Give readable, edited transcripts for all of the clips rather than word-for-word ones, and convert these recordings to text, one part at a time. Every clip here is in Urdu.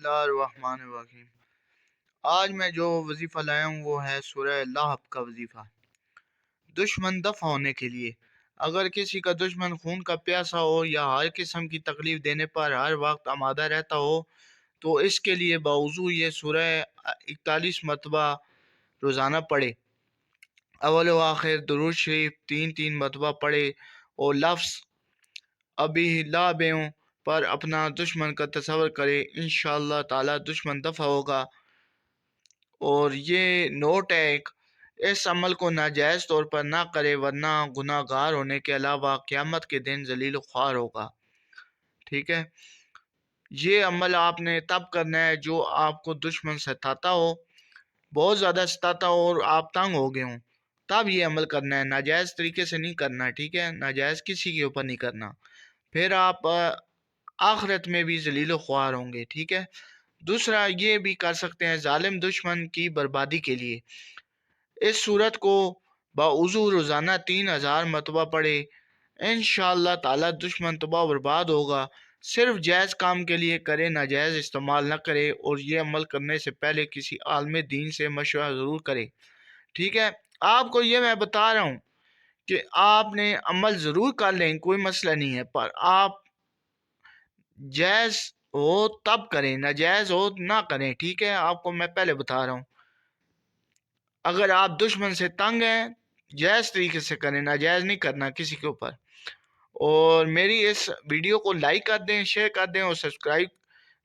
اللہ الرحمن الرحیم۔ آج میں جو وظیفہ لایا ہوں وہ ہے سورہ لہب کا وظیفہ، دشمن دفع ہونے کے لیے۔ اگر کسی کا دشمن خون کا پیاسا ہو یا ہر قسم کی تکلیف دینے پر ہر وقت آمادہ رہتا ہو تو اس کے لیے باوضو یہ سورہ 41 مرتبہ روزانہ پڑھے، اول و آخر درود شریف 3 مرتبہ پڑھے اور لفظ ابھی لابیوں پر اپنا دشمن کا تصور کرے، انشاءاللہ تعالی دشمن دفع ہوگا۔ اور یہ نوٹ ہے ایک، اس عمل کو ناجائز طور پر نہ کرے ورنہ گناہ گار ہونے کے علاوہ قیامت کے دن ذلیل و خوار ہوگا۔ ٹھیک ہے، یہ عمل آپ نے تب کرنا ہے جو آپ کو دشمن ستاتا ہو، بہت زیادہ ستاتا ہو اور آپ تنگ ہو گئے ہوں، تب یہ عمل کرنا ہے، ناجائز طریقے سے نہیں کرنا۔ ٹھیک ہے، ناجائز کسی کے اوپر نہیں کرنا، پھر آپ آخرت میں بھی ذلیل و خوار ہوں گے۔ ٹھیک ہے، دوسرا یہ بھی کر سکتے ہیں ظالم دشمن کی بربادی کے لیے، اس صورت کو باوضو روزانہ 3000 مرتبہ پڑھے، انشاءاللہ تعالی دشمن تباہ و برباد ہوگا۔ صرف جائز کام کے لیے کرے، ناجائز استعمال نہ کرے، اور یہ عمل کرنے سے پہلے کسی عالم دین سے مشورہ ضرور کرے۔ ٹھیک ہے، آپ کو یہ میں بتا رہا ہوں کہ آپ نے عمل ضرور کر لیں، کوئی مسئلہ نہیں ہے، پر آپ جائز ہو تب کریں، ناجائز ہو نہ کریں۔ ٹھیک ہے، آپ کو میں پہلے بتا رہا ہوں، اگر آپ دشمن سے تنگ ہیں جائز طریقے سے کریں، ناجائز نہیں کرنا کسی کے اوپر۔ اور میری اس ویڈیو کو لائک کر دیں، شیئر کر دیں اور سبسکرائب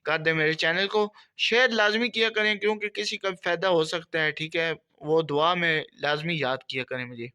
کر دیں میرے چینل کو، شیئر لازمی کیا کریں کیونکہ کسی کا فائدہ ہو سکتا ہے۔ ٹھیک ہے، وہ دعا میں لازمی یاد کیا کریں مجھے۔